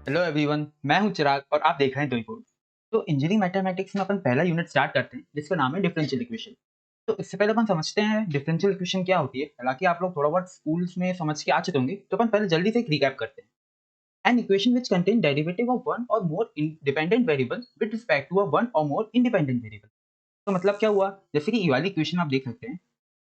Hello everyone, मैं हूं चिराग और आप देख रहे हैं दुई बोर्ड। तो इंजीनियरिंग मैथमेटिक्स में अपन पहला यूनिट स्टार्ट करते हैं जिसका नाम है डिफरेंशियल इक्वेशन। तो इससे पहले अपन समझते हैं डिफरेंशियल इक्वेशन क्या होती है। हालांकि आप लोग थोड़ा बहुत स्कूल्स में समझ के आ चुके होंगे, तो अपन पहले जल्दी से एक रिकैप करते हैं। An equation which contain derivative of one or more independent variable with respect to a one or more independent variable. तो मतलब क्या हुआ, जैसे कि ये वाली इक्वेशन आप देख सकते हैं।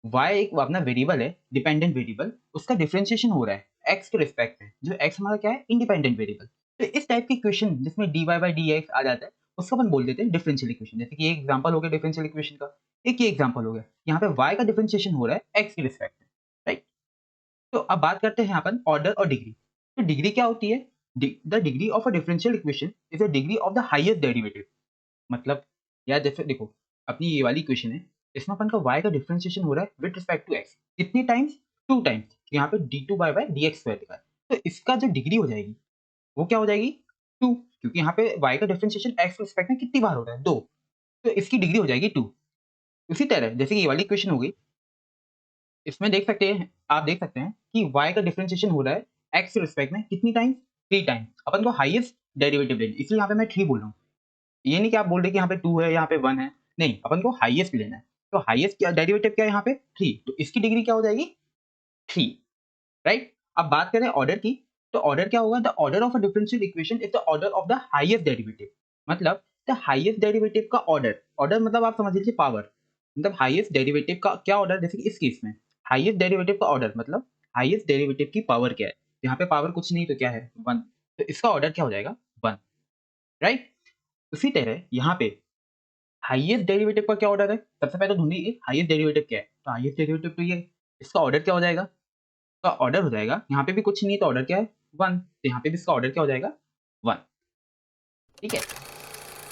y एक अपना वेरिएबल है, डिपेंडेंट वेरिएबल, उसका डिफरेंशिएशन हो रहा है x के रिस्पेक्ट में, जो x हमारा क्या है, इंडिपेंडेंट वेरिएबल। तो इस टाइप की इक्वेशन जिसमें dy बाई dx आ जाता है, उसको अपन बोल देते हैं डिफरेंशियल इक्वेशन। जैसे कि ये एग्जांपल हो गया डिफरेंशियल इक्वेशन का, एक ये एग्जांपल हो गया। यहाँ पे y का डिफरेंशिएशन हो रहा है x के रिस्पेक्ट में, राइट। तो अब बात करते हैं अपन ऑर्डर और डिग्री। तो डिग्री क्या होती है? The degree of a differential equation is the degree of the highest derivative. मतलब यार जैसे देखो, अपनी ये वाली इक्वेशन है, इसमें अपन का y का डिफरेंशिएशन हो रहा है विद रिस्पेक्ट टू x। कितनी टाइम्स? 2 टाइम्स। यहाँ पे d2 बाय dx स्क्वायर लिखा है। तो इसका जो डिग्री हो जाएगी वो क्या हो जाएगी? 2, क्योंकि यहाँ पे y का डिफरेंशिएशन x के रिस्पेक्ट में कितनी बार हो रहा है? 2। तो इसकी डिग्री हो जाएगी 2। उसी तरह जैसे कि ये वाली इक्वेशन हो गई, इसमें देख सकते हैं, आप देख सकते हैं कि y का डिफरेंशिएशन हो रहा है x के रिस्पेक्ट में कितनी टाइम्स? 3 टाइम्स। अपन को हाईएस्ट डेरिवेटिव लेना है, इसलिए यहाँ पे मैं 3 बोल रहा हूँ। ये नहीं कि आप बोल रहे कि यहाँ पे 2 है, यहाँ पे 1 है। नहीं, अपन को हाईएस्ट लेना है। तो हाईएस्ट क्या डेरिवेटिव क्या है यहाँ पे? 3। तो इसकी डिग्री क्या हो जाएगी? 3, राइट। अब बात करें ऑर्डर की, तो ऑर्डर क्या होगा? The order of a differential equation is the order of the highest derivative. मतलब द हाईएस्ट डेरिवेटिव का ऑर्डर, ऑर्डर मतलब आप समझ लीजिए पावर। मतलब हाईएस्ट डेरिवेटिव का क्या ऑर्डर, जैसे कि इस केस में हाईएस्ट डेरिवेटिव का ऑर्डर मतलब हाईएस्ट डेरिवेटिव की पावर क्या है। यहाँ पे पावर कुछ नहीं तो क्या है? 1। तो इसका ऑर्डर क्या हो जाएगा? 1, राइट। उसी तरह यहाँ पे हाईएस्ट डेरिवेटिव का क्या ऑर्डर है? सबसे पहले तो ढूंढिए हाईएस्ट डेरिवेटिव क्या है। तो हाईएस्ट डेरिवेटिव तो ये, इसका ऑर्डर क्या हो जाएगा? इसका ऑर्डर हो जाएगा, यहाँ पे भी कुछ नहीं तो ऑर्डर क्या है? 1। तो यहाँ पे भी इसका ऑर्डर क्या हो जाएगा? 1। ठीक है।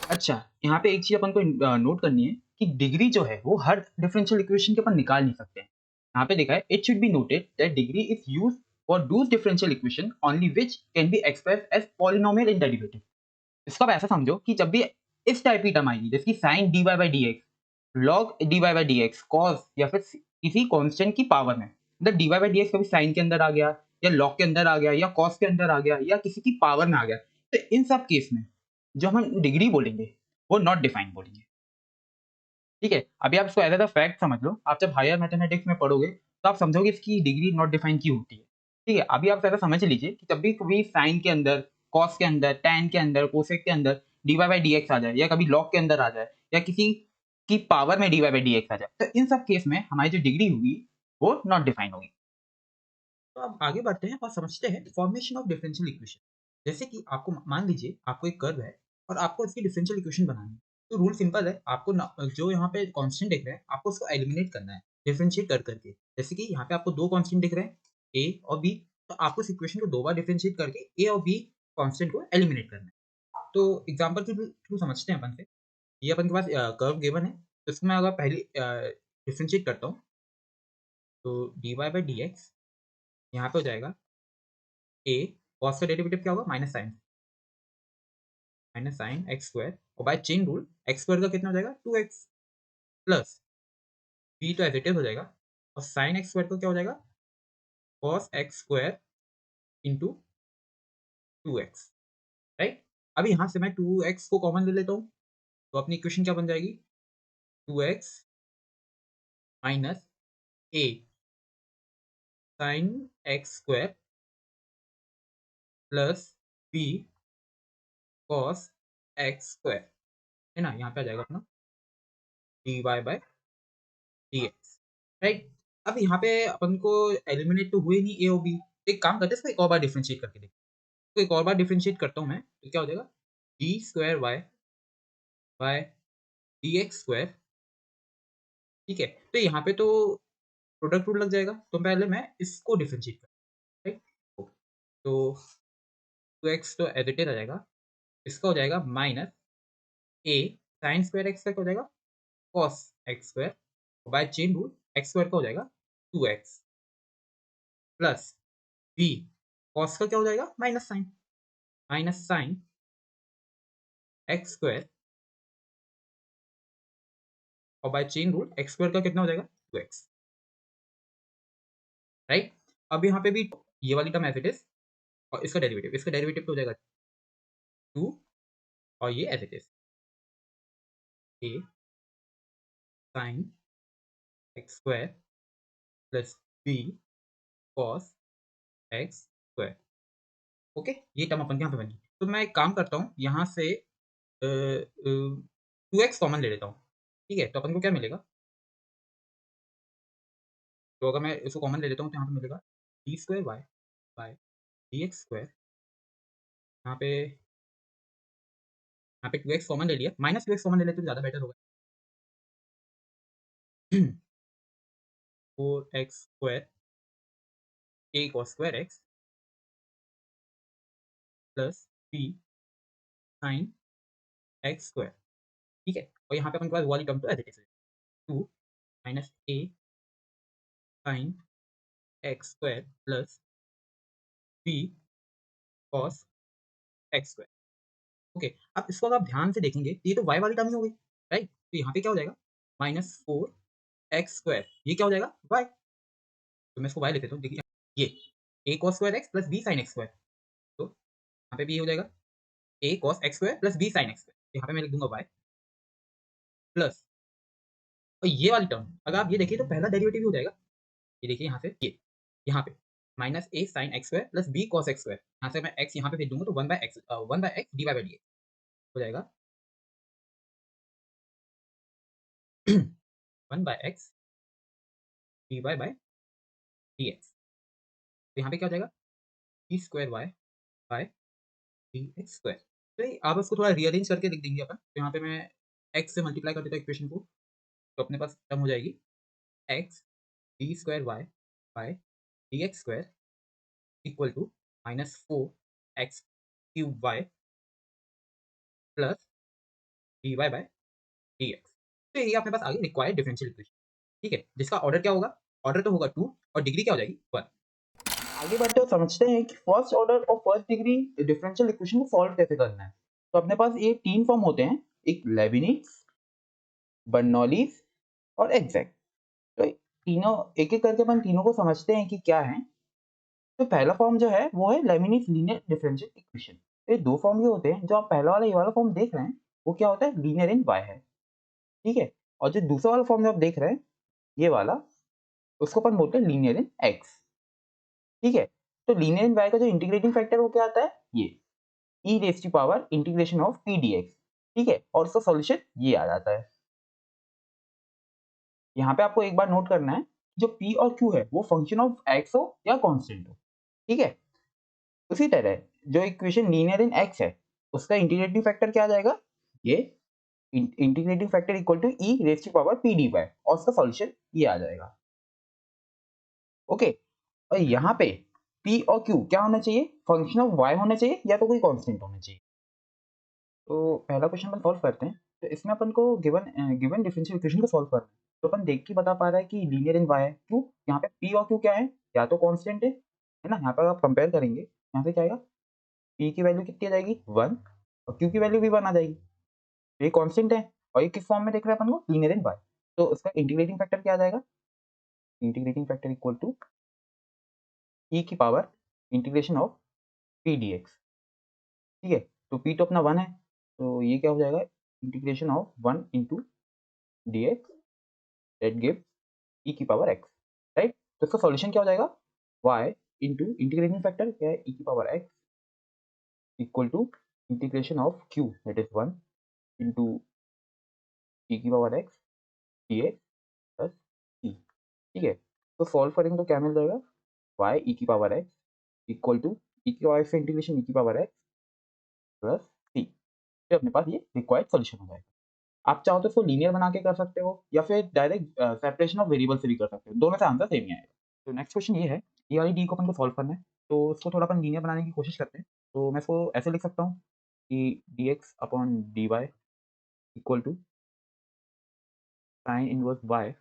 अच्छा, यहाँ पे एक चीज अपन को नोट करनी है कि डिग्री जो है वो हर डिफरेंशियल इक्वेशन के अपन निकाल नहीं सकते हैं। यहाँ पे देखा है, it should be noted that degree is used for those differential equation only which can be expressed as polynomial in derivative. इसको आप ऐसा समझो कि जब भी इस टाइप की टर्म आएगी, जैसे कि sin dy by dx, log dy by dx, cos या फिर किसी कांस्टेंट की पावर में, मतलब dy बाई dx कभी sin के अंदर आ गया या log के अंदर आ गया या cos के अंदर आ गया या किसी की पावर में आ गया, तो इन सब केस में जो हम डिग्री बोलेंगे वो नॉट डिफाइंड बोलेंगे। ठीक है। अभी आप इसको एज अ फैक्ट समझ लो, आप जब हायर मैथमेटिक्स में पढ़ोगे तो आप समझोगे इसकी डिग्री नॉट डिफाइंड क्यों होती है। ठीक है। अभी आप ऐसा समझ लीजिए कि जब भी कभी साइन के अंदर, कॉस के अंदर, टैन के अंदर, कोसेक के अंदर D Y by D X आ जाए या कभी लॉग के अंदर आ जाए या किसी की पावर में D Y by D X आ जाए, तो इन सब केस में हमारी जो डिग्री होगी वो नॉट डिफाइंड होगी। तो अब आगे बढ़ते हैं और समझते हैं फॉर्मेशन ऑफ डिफरेंशियल इक्वेशन। जैसे कि आपको मान लीजिए आपको एक कर्व है और आपको इसकी डिफरेंशियल इक्वेशन बनानी है। तो रूल सिंपल है, आपको जो यहाँ पे कांस्टेंट दिख रहा है आपको उसको एलिमिनेट करना है डिफरेंशिएट कर करके। जैसे कि यहाँ पे आपको दो कांस्टेंट दिख रहे हैं, ए और बी। तो आपको इस इक्वेशन को दो बार डिफरेंशिएट करके ए और बी कांस्टेंट को एलिमिनेट करना है। तो एग्जांपल के थ्रू समझते हैं अपन से। ये अपन के पास कर्व गिवन है, तो इसको मैं अगर पहले डिफरेंशिएट करता हूँ, तो D Y by D X यहाँ पे हो जाएगा ए, कॉस का डेरिवेटिव क्या होगा? माइनस साइन एक्स स्क्वायर, और by chain rule X square का कितना हो जाएगा? 2x प्लस बी, तो एज इट इज हो जाएगा। और साइन एक्स स्क्वायर का क्या हो जाएगा? Cos X square into 2x, right. अब यहाँ से मैं 2x को कॉमन ले लेता हूँ, तो अपनी इक्वेशन क्या बन जाएगी? 2x minus A sine X square plus B cos X square, है ना। यहाँ पे आ जाएगा अपना D Y by D X, right. अब यहाँ पे अपन को एलिमिनेट तो हुए नहीं ए और बी। एक काम करते हैं, इसको एक और बार डिफरेंशिएट करके देखते हैं। तो एक और बार डिफरेंशिएट करता हूँ मैं, तो क्या हो जाएगा? D square Y by D X square. ठीक है। तो यहाँ पे तो प्रोडक्ट रूल लग जाएगा, तो पहले मैं इसको डिफरेंशिएट कर, राइट। तो 2x तो एज इट इज आ जाएगा, इसका हो जाएगा minus A sine square X का हो जाएगा cos X square, by chain rule X square का हो जाएगा 2x प्लस बी कॉस का क्या हो जाएगा? माइनस साइन एक्स स्क्वायर, और by chain rule X square का कितना हो जाएगा? 2x, right. अब यहाँ पे भी ये वाली टर्म एज इट इज, और इसका डेरिवेटिव तो हो जाएगा 2 और ये as it is a sin x square plus b cos x square. Okay, ये टर्म अपन के यहाँ पे बनी। तो मैं एक काम करता हूँ, यहाँ से 2x कॉमन ले लेता हूँ। ठीक है, तो अपन को क्या मिलेगा? तो अगर मैं इसको कॉमन ले लेता हूँ तो यहाँ पे मिलेगा D square Y by D X square. यहाँ पे 2x कॉमन ले लिया, माइनस 2x कॉमन ले लेते तो ज़्यादा बेटर होगा। 4x square a cos square x plus b sin x square. ठीक है, और यहाँ पे अपन के पास वाली टर्म तो एज इट इज है, 2 minus a sin x square plus b cos x square. Okay, अब इसको अगर आप ध्यान से देखेंगे तो ये तो y वाली टर्म ही हो गई, राइट? तो यहाँ पे क्या हो जाएगा? माइनस 4x स्क्वायर, ये क्या हो जाएगा? y। तो मैं इसको y लिख देता हूँ। देखिए ये a cos square x plus b sin x square, तो यहाँ पे भी ये हो जाएगा a cos x square plus b sin x square. यहाँ पे मैं लिख दूंगा y प्लस, और ये वाली टर्म अगर आप ये देखिए तो पहला डेरिवेटिव हो जाएगा। ये देखिए यहाँ से ये यहाँ पे minus a sin x square plus b cos x square. यहाँ से मैं x यहाँ पे भेज दूंगा तो 1/x dy बाई dx हो जाएगा 1/x dy बाई dx। तो यहाँ पे क्या हो जाएगा? b square y by dx square. तो ये आप इसको थोड़ा रीअरेंज करके लिख देंगे अपन। तो यहाँ पे मैं x से मल्टीप्लाई कर देता हूँ इक्वेशन को, तो अपने पास टर्म हो जाएगी x d square y by dx square equal to minus 4x cube y plus dy by dx। तो ये अपने पास आ गई रिक्वायर्ड डिफरेंशियल इक्वेशन। ठीक है, जिसका ऑर्डर क्या होगा? ऑर्डर तो होगा 2 और डिग्री क्या हो जाएगी? 1। आगे बढ़ते हुए समझते हैं कि फर्स्ट ऑर्डर और फर्स्ट डिग्री डिफरेंशियल इक्वेशन को सॉल्व कैसे करना है। तो अपने पास ये 3 फॉर्म होते हैं, एक लेबनिज, बर्नौलीज और एग्जैक्ट। तो तीनों एक एक करके अपन तीनों को समझते हैं कि क्या है। तो पहला फॉर्म जो है वो है लेबनिज लीनियर डिफरेंशियल इक्वेशन। तो ये दो फॉर्म ये होते हैं, जो आप पहला वाला ये वाला फॉर्म देख रहे हैं वो क्या होता है? लीनियर इन y है। ठीक है, और जो दूसरा वाला फॉर्म जो आप देख रहे हैं ये वाला, उसको अपन बोलते हैं लीनियर इन x। ठीक है, तो लीनियर इन y का जो इंटीग्रेटिंग फैक्टर वो क्या आता है? ये e raise to power integration of p dx। ठीक है, और उसका सॉल्यूशन ये आ जाता है। यहाँ पे आपको एक बार नोट करना है, जो p और q है वो फंक्शन ऑफ x हो या कांस्टेंट हो। ठीक है, उसी तरह जो इक्वेशन लीनियर इन x है उसका इंटीग्रेटिंग फैक्टर क्या आ जाएगा? ये integrating factor equal to e raise to power p dy और उसका सॉल्यूशन ये आ जाएगा। ओके, और यहाँ पे p और q क्या होना चाहिए? फंक्शन ऑफ y होना चाहिए या तो कोई कांस्टेंट होना चाहिए। तो पहला क्वेश्चन अपन सॉल्व करते हैं। तो इसमें अपन को गिवन डिफरेंशियल इक्वेशन को सॉल्व करना है। तो अपन देख के बता पा रहा है कि लीनियर इन y है। क्यों? यहाँ पे p और q क्या है? या तो कांस्टेंट है ना? यहाँ पर आप कंपेयर करेंगे, यहाँ पे क्या आएगा? p की वैल्यू कितनी आ जाएगी? 1 और q की वैल्यू भी 1 आ जाएगी। तो ये कांस्टेंट है और ये किस फॉर्म में देख रहे हैं अपन को? Linear in y। तो उसका इंटीग्रेटिंग फैक्टर क्या आ जाएगा? Integrating factor equal to e की power integration of p dx। ठीक है, तो p तो अपना 1 है, तो ये क्या हो जाएगा? Integration of 1 into dx that gives e की पावर x, राइट? तो इसका सॉल्यूशन क्या हो जाएगा? y इंटू इंटीग्रेटिंग फैक्टर क्या है? e की power x equal to integration of q that is 1 into e की power x dx plus c। ठीक है, तो सॉल्व करेंगे तो क्या मिल जाएगा? y e की power x equal to e की पावर x से इंटीग्रेशन e की पावर x प्लस c। फिर अपने पास ये रिक्वायर्ड सॉल्यूशन हो जाएगा। आप चाहो तो इसको लीनियर बना के कर सकते हो या फिर डायरेक्ट सेपरेशन ऑफ वेरिएबल से भी कर सकते हो, दोनों से आंसर सेम ही आएगा। तो नेक्स्ट क्वेश्चन ये है, ये वाली डी को अपन को सॉल्व करना है, तो इसको थोड़ा अपन लीनियर बनाने की कोशिश करते हैं। तो मैं इसको ऐसे लिख सकता हूँ कि D X upon D Y equal to sine inverse Y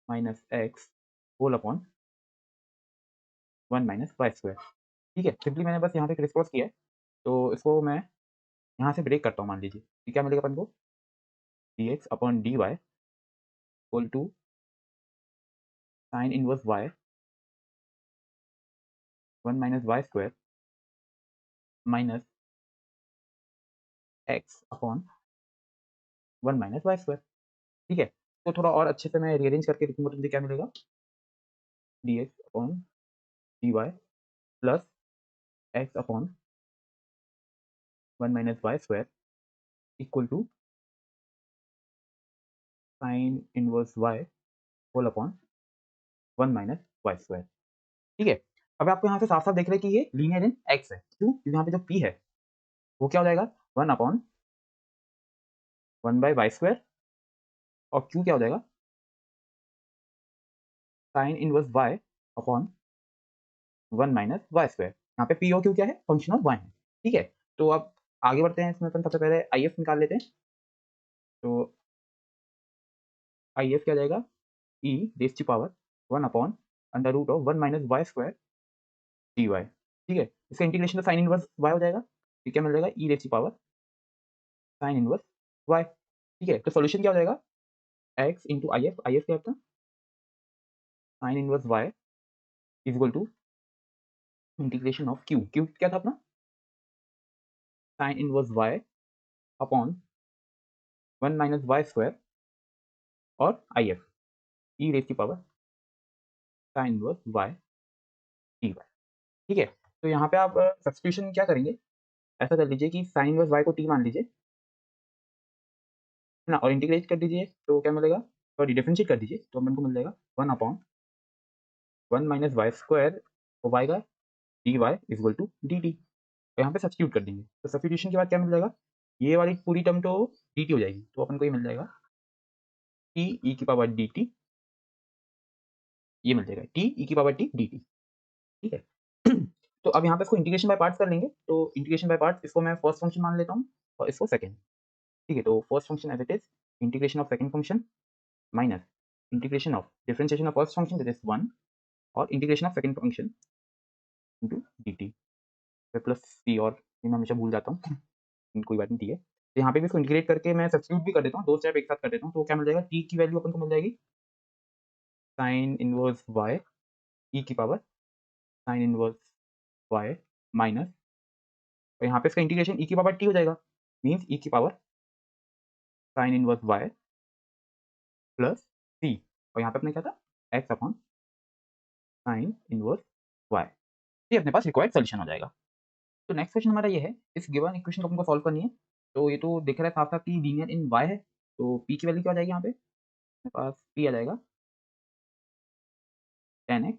minus X whole upon 1 minus Y square. ठीक है, सिंपली मैंने बस यहाँ पे क्रिस क्रॉस किया है, तो इसको मैं यहाँ से ब्रेक करता हूँ। मान लीजिए कि क्या मिलेगा अपन को? D X upon D Y equal to sine inverse Y 1 minus Y square minus X upon 1 minus Y square. ठीक है, तो थोड़ा और अच्छे से मैं रीअरेंज करके लिखूंगा तो मुझे क्या मिलेगा, D X upon D Y plus X upon 1 minus Y square equal to sine inverse Y whole upon 1 minus Y square. ठीक है, अब आपको यहाँ से साफ साफ देख रहे हैं कि ये लीनियर इन एक्स है। क्यों? क्योंकि यहाँ पे जो पी है वो क्या हो जाएगा, 1 अपॉन 1 बाई वाई स्क्वायर, और क्यू क्या हो जाएगा, sine inverse Y upon 1 minus Y square. यहाँ पे पी और क्यू क्या है, फंक्शन ऑफ वाई है। ठीक है, तो अब आगे बढ़ते हैं, इसमें अपन सबसे पहले आई एफ निकाल लेते हैं। तो आई एफ क्या हो जाएगा, ई raise to power 1 upon under root of 1 minus Y square D Y. ठीक है, इसका इंटीग्रेशन तो साइन इनवर्स वाई हो जाएगा, तो क्या मिल जाएगा, ई raise to power sine inverse y. ठीक है, तो सॉल्यूशन क्या हो जाएगा, एक्स इंटू आई एफ क्या होता है, sine inverse y is equal to integration of q, q क्या था अपना, sine inverse Y upon 1 minus Y square और I F e raise to power sine inverse y d Y. ठीक है, तो यहाँ पे आप सब्स्टिट्यूशन क्या करेंगे, ऐसा कर लीजिए कि साइन इनवर्स वाई को टी मान लीजिए, है ना, और इंटीग्रेट कर दीजिए तो क्या मिलेगा, सॉरी डिफरेंशिएट कर दीजिए तो अपन को मिल जाएगा 1 अपॉन 1 माइनस वाई स्क्वायर और वाई का D Y is equal to D T. तो यहाँ पे सब्स्टिट्यूट कर देंगे, तो सब्स्टिट्यूशन के बाद क्या मिल जाएगा, ये वाली पूरी टर्म तो डी टी हो जाएगी, तो अपन को ये मिल जाएगा टी ई की पावर डी टी, ये मिल जाएगा टी ई की पावर टी डी टी। ठीक है तो अब यहाँ पे इसको इंटीग्रेशन बाय पार्ट्स कर लेंगे, तो इंटीग्रेशन बाय पार्ट्स, इसको मैं फर्स्ट फंक्शन मान लेता हूँ और इसको सेकंड। ठीक है, तो first function as it is integration of second function minus integration of differentiation of first function that is 1 और integration of second function into dt plus c, और ये मैं हमेशा भूल जाता हूँ कोई बात नहीं। ठीक है, तो यहाँ पे भी इसको इंटीग्रेट करके मैं सब्स्टिट्यूट भी कर देता हूँ, दो स्टेप एक साथ कर देता हूँ, तो क्या मिल जाएगा, t की वैल्यू अपन को मिल जाएगी साइन इनवर्स y e की power sine inverse y minus, और यहाँ पे इसका इंटीग्रेशन e की पावर t हो जाएगा, मीन्स e की power sine inverse y plus c, और यहाँ पे अपने क्या था, x upon sine inverse y। ये अपने पास रिक्वायर्ड सोल्यूशन हो जाएगा। तो नेक्स्ट क्वेश्चन हमारा ये है, इस गिवन इक्वेशन को हमको सॉल्व करनी है। तो ये तो दिख रहा है साफ साफ कि लीनियर इन y है, तो p की वैल्यू क्या आ जाएगी, यहाँ पे मेरे पास p आ जाएगा 10x,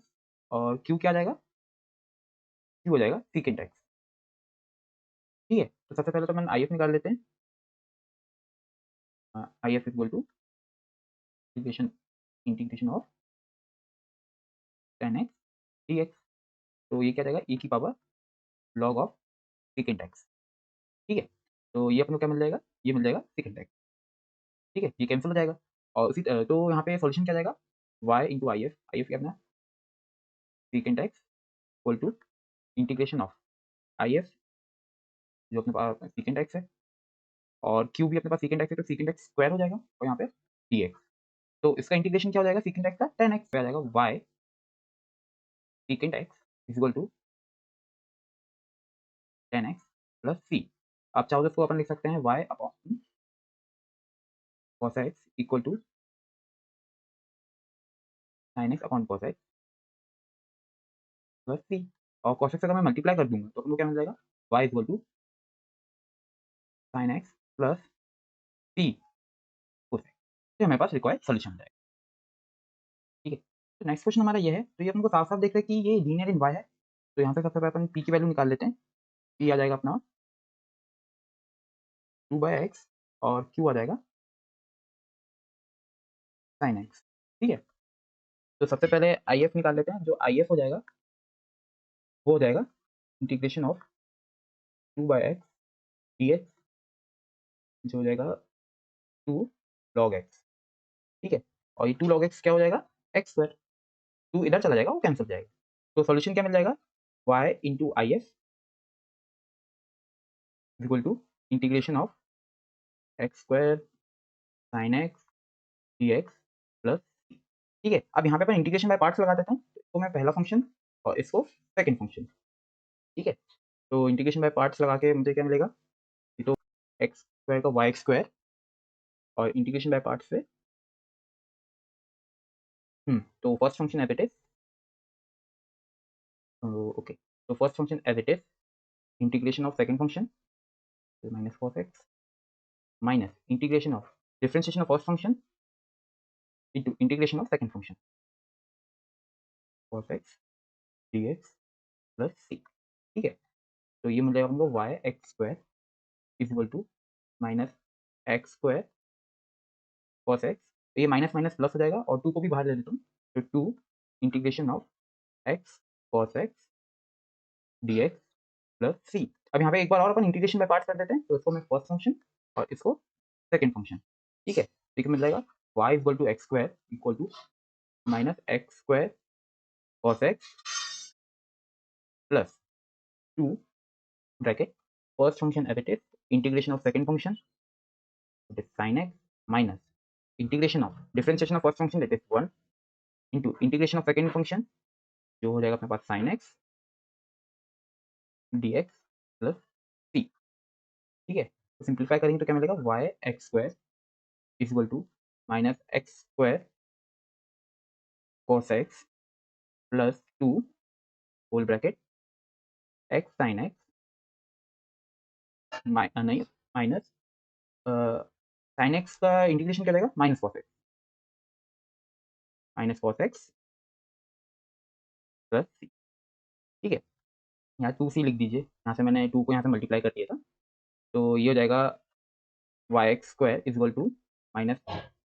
और q क्या आ जाएगा, q हो जाएगा secant x। ठीक है, तो सबसे पहले तो अपन आई एफ निकाल लेते हैं, I F equal to integration integration of 10x dx, तो ये क्या जाएगा, e की power log of secant x। ठीक है, तो ये अपन को क्या मिल जाएगा, ये मिल जाएगा secant x। ठीक है, ये कैंसिल हो जाएगा, और उसी तो यहाँ पे सॉल्यूशन क्या जाएगा, y इंटू आई एफ क्या अपना secant x equal to integration of I F जो अपने पास secant x है, और q भी अपने पास secant x है, तो secant x स्क्वायर हो जाएगा, और यहाँ पे dx, तो इसका इंटीग्रेशन क्या हो जाएगा, secant x का 10x पे आ जाएगा, y secant x is equal to 10x plus c। आप चाहो तो इसको अपन लिख सकते हैं y upon cos x equal to sin x upon cos x plus c, और cos x अगर मैं मल्टीप्लाई कर दूंगा तो अपन को क्या मिल जाएगा, y equal to sin x plus c cos x। ये हमारे पास रिक्वायर्ड सॉल्यूशन हो जाएगा। ठीक है, तो नेक्स्ट क्वेश्चन हमारा ये है, तो ये अपन को साफ साफ देख रहे हैं कि ये लीनियर इन y है, तो यहाँ से सबसे पहले अपन p की वैल्यू निकाल लेते हैं। p आ जाएगा अपना 2/x, और q आ जाएगा sin x। ठीक है, तो सबसे पहले आई एफ निकाल लेते हैं, जो आई एफ हो जाएगा वो हो जाएगा इंटीग्रेशन ऑफ 2/x dx, जो हो जाएगा 2 log x। ठीक है, और ये 2 log x क्या हो जाएगा, x स्क्वायर, 2 इधर चला जाएगा, वो कैंसिल हो जाएगा, तो सॉल्यूशन क्या मिल जाएगा, y into I F equal to integration of x square sine x dx plus. ठीक है, अब यहाँ पे अपन इंटीग्रेशन बाय पार्ट्स लगा देते हैं, तो मैं पहला फंक्शन और इसको सेकंड फंक्शन। ठीक है, तो इंटीग्रेशन बाय पार्ट्स लगा के मुझे क्या मिलेगा, ये तो एक्स स्क्वायर का वाई स्क्वायर और इंटीग्रेशन बाय पार्ट से तो first function as it is okay, तो first function as it is integration of second function minus cos x minus integration of differentiation of first function into integration of second function cos x dx plus c। ठीक है, तो ये मिल जाएगा हमको y x square is equal to minus X square cos x, तो ये minus minus plus हो जाएगा और 2 को भी बाहर ले लेता हूँ, तो 2 integration of x cos x dx plus c। अब यहाँ पे एक बार और अपन इंटीग्रेशन बाय पार्ट्स कर देते हैं, तो इसको मैं फर्स्ट फंक्शन और इसको सेकंड फंक्शन। ठीक है, तो ये मिल जाएगा y equal to X square equal to minus X square cos x plus 2 bracket first function as it is integration of second function that is sin x minus integration of differentiation of first function that is 1 into integration of second function जो हो जाएगा अपने पास sin x dx plus c। ठीक है, तो simplify करेंगे तो क्या मिलेगा y x square is equal to minus X square cos x plus 2 whole bracket x sin x नहीं माइनस sin x का इंटीग्रेशन क्या रहेगा minus cos x plus c। ठीक है, यहाँ 2c लिख दीजिए, यहाँ से मैंने 2 को यहाँ से मल्टीप्लाई कर दिया था, तो ये हो जाएगा Y X square is equal to minus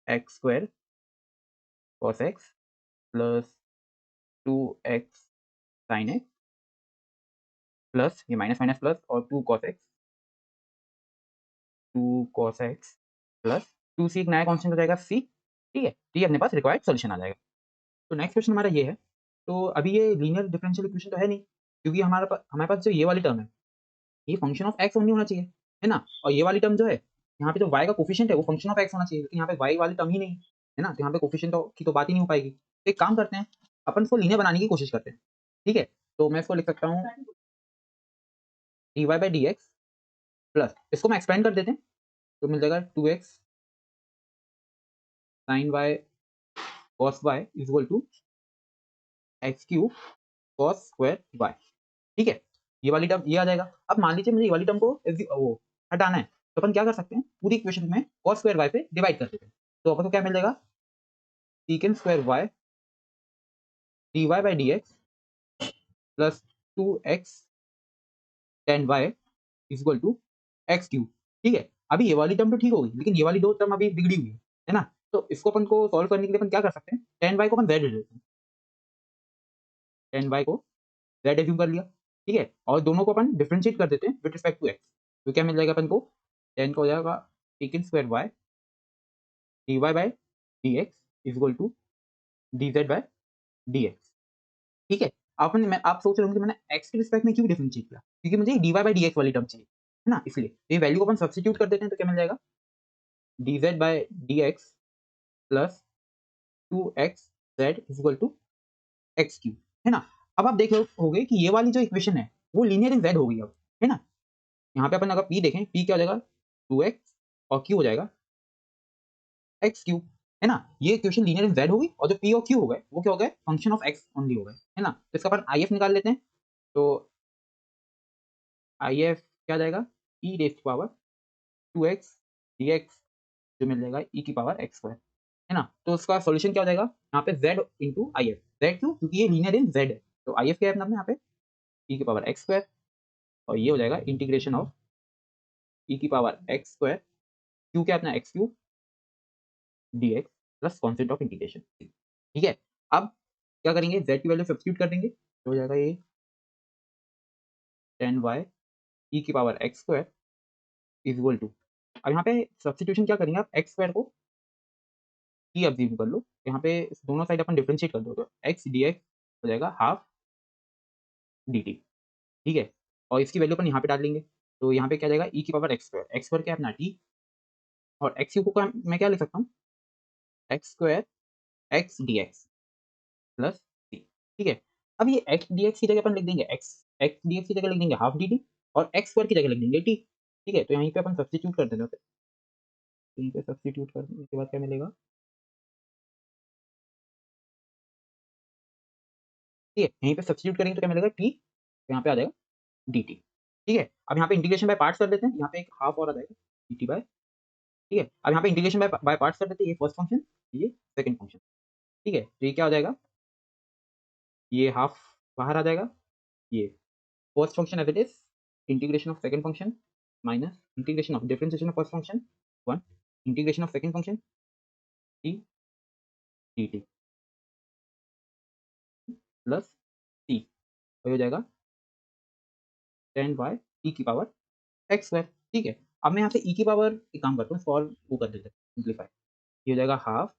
X square cos x plus 2x sin x plus ये माइनस माइनस प्लस और 2 cos x प्लस 2c एक नया कॉन्स्टेंट हो जाएगा c। ठीक है, तो ये अपने पास रिक्वायर्ड सोल्यूशन आ जाएगा। तो नेक्स्ट क्वेश्चन हमारा ये है, तो अभी ये लीनियर डिफरेंशियल इक्वेशन तो है नहीं, क्योंकि हमारे पास जो ये वाली टर्म है ये फंक्शन ऑफ एक्स ओनली होना चाहिए, है ना, और ये वाली टर्म जो है यहाँ पे जो y का कोफिशिएंट है वो फंक्शन ऑफ एक्स होना चाहिए, लेकिन यहाँ पे y वाली टर्म ही नहीं है ना, तो यहाँ पे कोफिशिएंट की तो बात ही नहीं हो पाएगी। तो एक काम करते हैं, अपन इसको लीनियर बनाने की कोशिश करते हैं। ठीक है, तो मैं इसको लिख सकता हूँ dy by D x plus इसको मैं एक्सपेंड कर देते हैं, तो मिल जाएगा 2x sin y cos y is equal to X cube cos square y। ठीक है, ये वाली टर्म ये आ जाएगा। अब मान लीजिए मुझे ये वाली टर्म को वो हटाना है, तो अपन क्या कर सकते हैं, पूरी इक्वेशन में cos स्क्वायर y पे डिवाइड कर देते हैं, तो अपन को क्या मिल जाएगा secant square y dy by D x plus 2x tan y is equal to X cube. ठीक है, अभी ये वाली टर्म तो ठीक होगी, लेकिन ये वाली दो टर्म अभी बिगड़ी हुई है ना, तो इसको अपन को सॉल्व करने के लिए अपन क्या कर सकते हैं, tan y को अपन z ले लेते हैं, tan y को z एज्यूम कर लिया। ठीक है, और दोनों को अपन डिफरेंशिएट कर देते हैं विद रिस्पेक्ट टू x, तो क्या मिल जाएगा अपन को, tan का हो जाएगा secant square y dy by D X is equal to dz by dx। ठीक है, आप सोच रहे होंगे मैंने x के रिस्पेक्ट में क्यों डिफरेंशिएट किया, क्योंकि मुझे dy बाई dx वाली टर्म चाहिए, है ना, इसलिए ये वैल्यू को अपन सब्स्टिट्यूट कर देते हैं, तो क्या मिल जाएगा dz by dx plus 2x z is equal to X cube, है ना। अब आप देख होगे कि ये वाली जो इक्वेशन है वो लीनियर इन z हो गई अब, है ना। यहाँ पे अपन अगर p देखें, p क्या हो जाएगा 2x और q हो जाएगा एक्स क्यूब, है ना। ये इक्वेशन लीनियर इन z होगी, और जो p और q हो गए वो क्या हो गए, फंक्शन ऑफ x ओनली हो गए, है ना। तो इसका अपन if निकाल लेते हैं, तो if क्या आ जाएगा e raise to power 2x dx जो मिल जाएगा e की पावर x स्क्वायर, है ना। तो उसका सॉल्यूशन क्या हो जाएगा, यहाँ पे z into I F, z क्यों, क्योंकि ये लीनियर इन z है, तो आई एफ क्या है अपना यहाँ पे e की पावर x स्क्वायर, और ये हो जाएगा इंटीग्रेशन ऑफ e की पावर x स्क्वायर q क्या अपना x cube dx plus concept of integration. ठीक है, अब क्या करेंगे, z की वैल्यू सब्स्टिट्यूट कर देंगे, तो हो जाएगा ये tan y e की power x square is equal to, अब यहाँ पे सब्स्टिट्यूशन क्या करेंगे आप, x स्क्वायर को e अज्यूम कर लो, यहाँ पे दोनों साइड अपन डिफरेंशिएट कर दो, तो x dx हो जाएगा हाफ dt। ठीक है, और इसकी वैल्यू अपन यहाँ पे डाल लेंगे, तो यहाँ पे क्या जाएगा e की पावर x स्क्वायर क्या है अपना t, और x क्यूब को मैं क्या लिख सकता हूँ x square x dx plus c। ठीक है, अब ये x dx की जगह अपन लिख देंगे x dx की जगह लिख देंगे हाफ dt, और x स्क्वायर की जगह लिख देंगे t। ठीक है, तो यहीं पे अपन सब्स्टिट्यूट कर देते हैं। यहीं पे सब्स्टिट्यूट करने के बाद क्या मिलेगा, ठीक है, यहीं पे सब्स्टिट्यूट करेंगे तो क्या मिलेगा, टी, यहाँ पे आ जाएगा dt। ठीक है, अब यहाँ पे इंटीग्रेशन बाय पार्ट्स कर देते हैं, यहाँ पे एक हाफ और आ जाएगा dt बाय, ठीक है, अब यहाँ पे इंटीग्रेशन बाय बाय पार्ट्स कर देते हैं, ये फर्स्ट फंक्शन, ये सेकंड फंक्शन, ठीक है, तो ये क्या हो जाएगा, ये हाफ बाहर आ जाएगा, ये first function as it is, integration of second function minus integration of differentiation of first function 1 integration of second function t dt plus t, तो हो जाएगा 10 y e की पावर x स्क्वायर। ठीक है, अब मैं यहाँ पे e की पावर एक काम करता हूँ, सॉल्व वो कर देते हैं, सिंप्लीफाई, ये हो जाएगा हाफ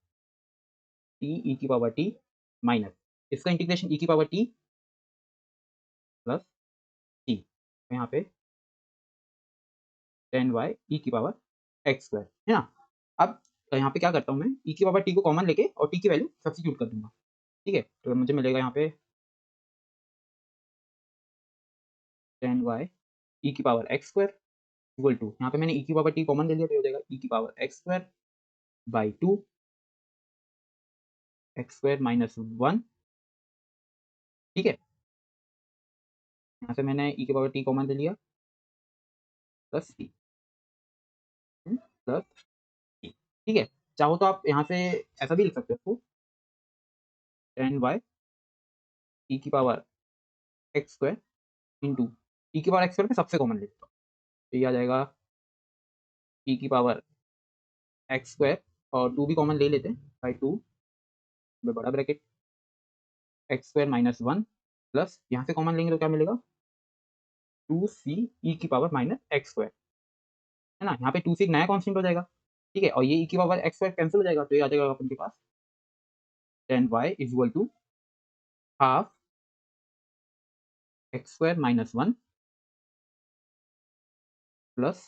t e की पावर t माइनस इसका इंटीग्रेशन e की पावर t प्लस t, यहाँ पे 10 y e की पावर x स्क्वायर है ना। अब यहाँ पे क्या करता हूँ मैं, e की पावर t को कॉमन लेके और t की वैल्यू सब्स्टिट्यूट कर दूंगा। ठीक है, तो मुझे मिलेगा यहाँ पे 10 y e की power x square equal to, यहाँ पे मैंने e की पावर t कॉमन ले लिया तो हो जाएगा e की power x square by 2 x square minus 1। ठीक है, यहाँ से मैंने e की पावर t कॉमन ले लिया प्लस t प्लस t। ठीक है, चाहो तो आप यहाँ से ऐसा भी लिख सकते हो इसको, 10 y e की power x square into e की पावर x स्क्वायर में सबसे कॉमन ले लेता हूँ, तो ये आ जाएगा e की पावर x स्क्वायर और 2 भी कॉमन ले लेते हैं बाई 2 में बड़ा bracket x square minus 1 plus यहाँ से कॉमन लेंगे तो क्या मिलेगा 2c e की पावर माइनस x स्क्वायर, है ना, यहाँ पे 2c एक नया कांस्टेंट हो जाएगा। ठीक है, और ये e की पावर x स्क्वायर कैंसिल हो जाएगा, तो ये आ जाएगा अपन के पास 10y is equal to half x square minus 1 plus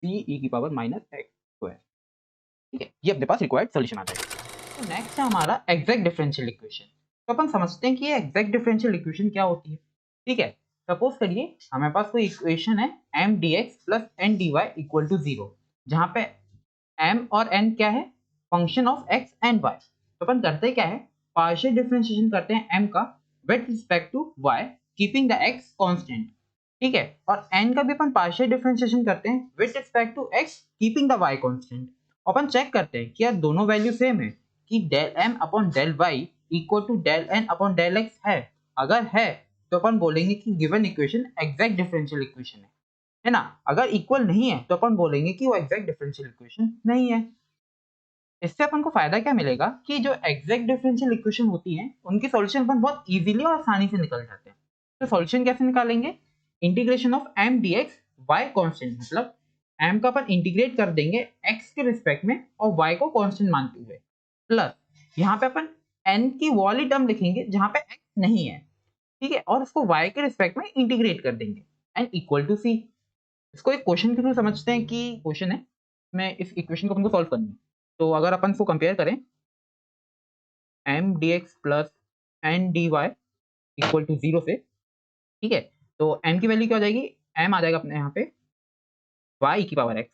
c e की पावर माइनस x स्क्वायर। ठीक है, ये अपने पास रिक्वायर्ड सॉल्यूशन आ जाएगा। तो नेक्स्ट है हमारा एग्जैक्ट डिफरेंशियल इक्वेशन। तो अपन समझते हैं कि ये एग्जैक्ट डिफरेंशियल इक्वेशन क्या होती है। ठीक है, सपोज करिए हमारे पास कोई इक्वेशन है m dx plus n dy equal to 0, जहाँ पे m और n क्या है, function of x and y। तो अपन करते क्या है, पार्शियल डिफरेंशिएशन करते हैं m का with respect to y keeping the x constant. ठीक है, और n का भी अपन पार्शियल डिफरेंशिएशन करते हैं with respect to x keeping the y constant. अपन चेक करते हैं कि यार दोनों वैल्यू सेम है, कि del m upon del y equal to del n upon del x है। अगर है तो अपन बोलेंगे कि given equation exact differential equation है ना। अगर इक्वल नहीं है तो अपन बोलेंगे कि वो एग्जैक्ट डिफरेंशियल इक्वेशन नहीं है। इससे अपन को फायदा क्या मिलेगा कि जो एग्जैक्ट डिफरेंशियल इक्वेशन होती है उनके सॉल्यूशन अपन बहुत इजीली और आसानी से निकल जाते हैं। तो सॉल्यूशन कैसे निकालेंगे, integration of m dx y constant, मतलब m का अपन इंटीग्रेट कर देंगे x के रिस्पेक्ट में और y को कांस्टेंट मानते हुए, प्लस यहाँ पे अपन n की वाली टर्म लिखेंगे जहाँ पे x नहीं है। ठीक है, और उसको y के रिस्पेक्ट में इंटीग्रेट कर देंगे एंड इक्वल टू c। इसको एक क्वेश्चन के थ्रू समझते हैं कि क्वेश्चन है, मैं इस इक्वेशन को अपन को सॉल्व करनी है। तो अगर अपन इसको कंपेयर करें m dx plus n dy equal to 0 से, ठीक है, तो m की वैल्यू क्या हो जाएगी, m आ जाएगा अपने यहाँ पे y की पावर x,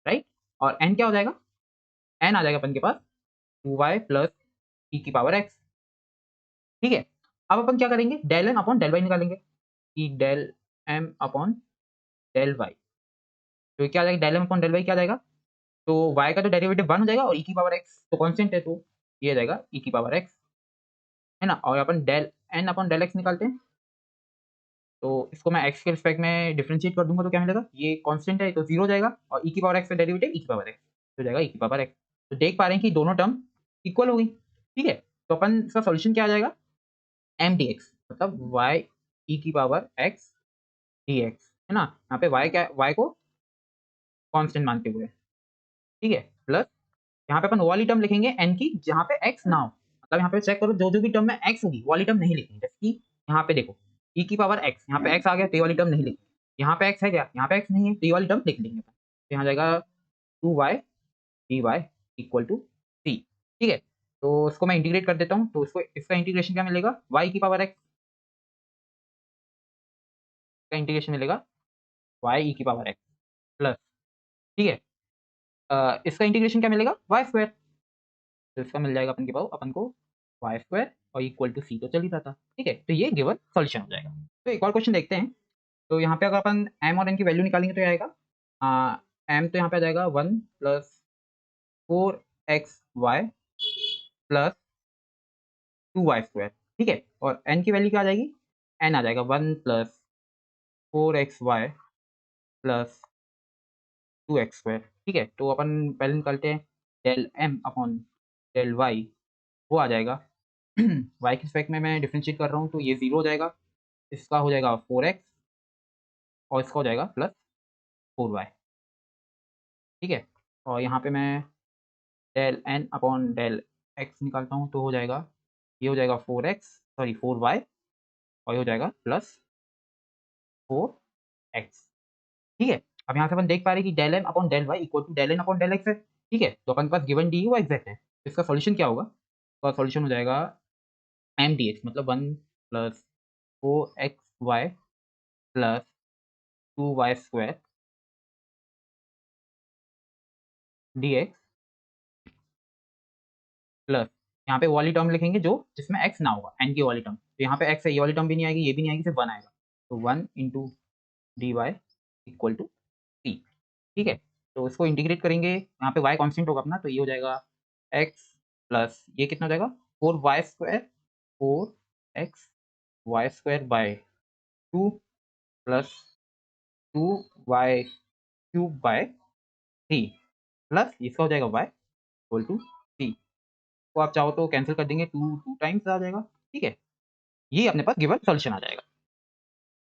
राइट, और n क्या हो जाएगा, n आ जाएगा अपन के पास 2y प्लस e की पावर x। ठीक है, अब अपन क्या करेंगे, del m upon del y निकालेंगे कि del m upon del y, तो क्या आ जाएगा, del m upon del y क्या आ जाएगा, तो y का तो डेरिवेटिव 1 हो जाएगा और e की पावर x तो कांस्टेंट है, तो ये आ जाएगा e की पावर x, है ना, और अपन del n upon del x निकालते हैं, तो इसको मैं x के रिस्पेक्ट में डिफरेंशिएट कर दूंगा तो क्या मिलेगा, ये कांस्टेंट है तो 0 हो जाएगा और e की पावर x का डेरिवेटिव e की पावर x तो जाएगा e की पावर x। तो देख पा रहे हैं कि दोनों टर्म इक्वल हो गई। ठीक है, तो अपन इसका सॉल्यूशन क्या आ जाएगा, m dx मतलब y e की पावर x dx, है ना, यहाँ पे y क्या, y को कांस्टेंट मानते हुए, ठीक है, प्लस यहाँ पे अपन वो वाली टर्म लिखेंगे n की जहाँ पे x ना हो, मतलब यहाँ पे चेक करो जो जो भी टर्म में x होगी वो वाली टर्म नहीं लिखेंगे, जैसे कि यहाँ पे देखो e की पावर x, यहाँ पे x आ गया तो ये वाली टर्म नहीं लिखेंगे, यहाँ पे x है क्या, यहाँ पे x नहीं है तो ये वाली टर्म लिख लेंगे अपन। तो यहाँ जाएगा 2y dy equal to c। ठीक है, तो इसको मैं इंटीग्रेट कर देता हूँ, तो इसको इसका इंटीग्रेशन क्या मिलेगा, y की पावर x का इंटीग्रेशन मिलेगा वाई ई की पावर एक्स प्लस, ठीक है, इसका इंटीग्रेशन क्या मिलेगा, वाई स्क्वायर, तो इसका मिल जाएगा अपन को वाई स्क्वायर और इक्वल टू सी तो चल ही रहा था, ठीक है, तो ये गिवन सॉल्यूशन हो जाएगा। तो एक और क्वेश्चन देखते हैं। तो यहाँ पे अगर अपन एम और एन की वैल्यू निकालेंगे तो ये आएगा एम, तो यहाँ पे आ जाएगा 1 + 4xy प्लस 2y², ठीक है, और एन की वैल्यू क्या आ जाएगी, एन आ जाएगा 1 + 4xy प्लस 2x², ठीक है। तो अपन पहले निकालते हैं del m upon del y, वो आ जाएगा y के रिस्पेक्ट में मैं डिफरेंशिएट कर रहा हूँ तो ये 0 हो जाएगा, इसका हो जाएगा 4x और इसका हो जाएगा प्लस 4y, ठीक है। और यहाँ पे मैं del n upon del x निकालता हूँ तो हो जाएगा, ये हो जाएगा 4y और ये हो जाएगा प्लस 4x, ठीक है। अब यहाँ से अपन देख पा रहे हैं कि del m upon del y equal to del n upon del x है, ठीक है, तो अपन के पास गिवन डी वो एग्जैक्ट है, तो इसका सॉल्यूशन क्या होगा, तो सॉल्यूशन हो जाएगा एम डी एक्स मतलब 1 + 4xy plus 2y² D x plus, यहाँ पे वो वाली टर्म लिखेंगे जो जिसमें x ना होगा, n की वाली टर्म, तो यहाँ पे x है, ये वाली टर्म भी नहीं आएगी, ये भी नहीं आएगी, सिर्फ 1 आएगा, तो 1 × dy इक्वल टू c, ठीक है। तो इसको इंटीग्रेट करेंगे, यहाँ पे y कांस्टेंट होगा अपना, तो ये हो जाएगा x प्लस ये कितना हो जाएगा 4y², 4xy² bye 2 plus 2y³ bye 3 plus इसका हो जाएगा y इक्वल टू c, तो आप चाहो तो कैंसिल कर देंगे, 2 टाइम्स आ जाएगा, ठीक है, ये अपने पास गिवन सॉल्यूशन आ जाएगा।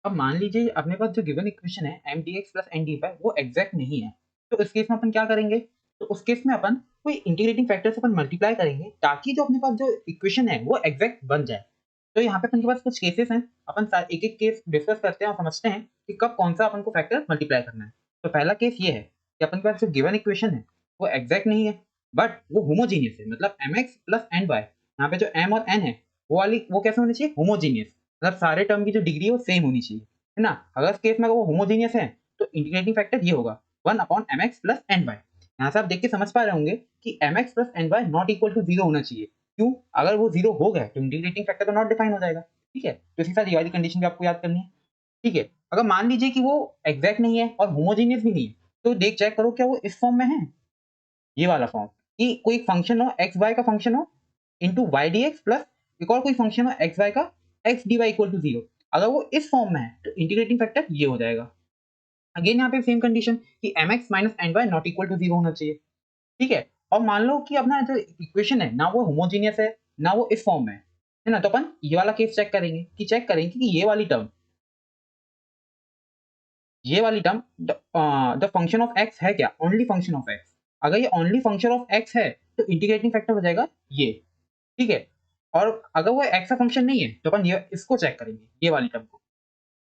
अब मान लीजिए अपने पास जो गिवन इक्वेशन है m d x plus n d y वो एग्जैक्ट नहीं है, तो उस केस में अपन क्या करेंगे, तो उस केस में अपन कोई इंटीग्रेटिंग फैक्टर से अपन मल्टीप्लाई करेंगे ताकि जो अपने पास जो इक्वेशन है वो एग्जैक्ट बन जाए। तो यहाँ पे अपन के पास कुछ केसेस हैं, अपन एक एक केस डिस्कस करते हैं और समझते हैं कि कब कौन सा अपन को फैक्टर मल्टीप्लाई करना है। तो पहला केस ये है कि अपन के पास जो गिवन इक्वेशन है वो एग्जैक्ट नहीं है बट वो होमोजीनियस है, मतलब m x plus n y, यहाँ पे जो एम और एन है वो वाली वो कैसे होनी चाहिए, होमोजीनियस, मतलब सारे टर्म की जो डिग्री है वो सेम होनी चाहिए, है ना। अगर इस केस में अगर वो होमोजीनियस है तो इंटीग्रेटिंग फैक्टर ये होगा 1/mx प्लस एन वाई। यहाँ से आप देख के समझ पा रहे होंगे कि mx plus n y not equal to 0 होना चाहिए, क्यों, अगर वो 0 हो गया तो इंटीग्रेटिंग फैक्टर तो नॉट डिफाइन हो जाएगा, ठीक है। तो इसके साथ ये वाली कंडीशन भी आपको याद करनी है, ठीक है। अगर मान लीजिए कि वो एग्जैक्ट नहीं है और होमोजीनियस भी नहीं है, तो देख चेक करो क्या वो इस फॉर्म में है, ये वाला फॉर्म, कि कोई फंक्शन हो एक्स वाई का फंक्शन हो into y d x plus एक और कोई फंक्शन हो एक्स वाई का x d Y equal to 0, अगर वो इस फॉर्म में है तो इंटीग्रेटिंग फैक्टर ये हो जाएगा। अगेन यहाँ पे सेम कंडीशन कि mx minus n y not equal to 0 होना चाहिए, ठीक है। और मान लो कि अपना जो इक्वेशन है ना वो होमोजीनियस है ना वो इस फॉर्म में है ना, तो अपन ये वाला केस चेक करेंगे कि ये वाली term the function of x है क्या, ओनली फंक्शन ऑफ एक्स, अगर ये ओनली फंक्शन ऑफ एक्स है तो इंटीग्रेटिंग फैक्टर हो जाएगा ये, ठीक है। और अगर वो एक्स का फंक्शन नहीं है तो अपन ये इसको चेक करेंगे, ये वाली टर्म को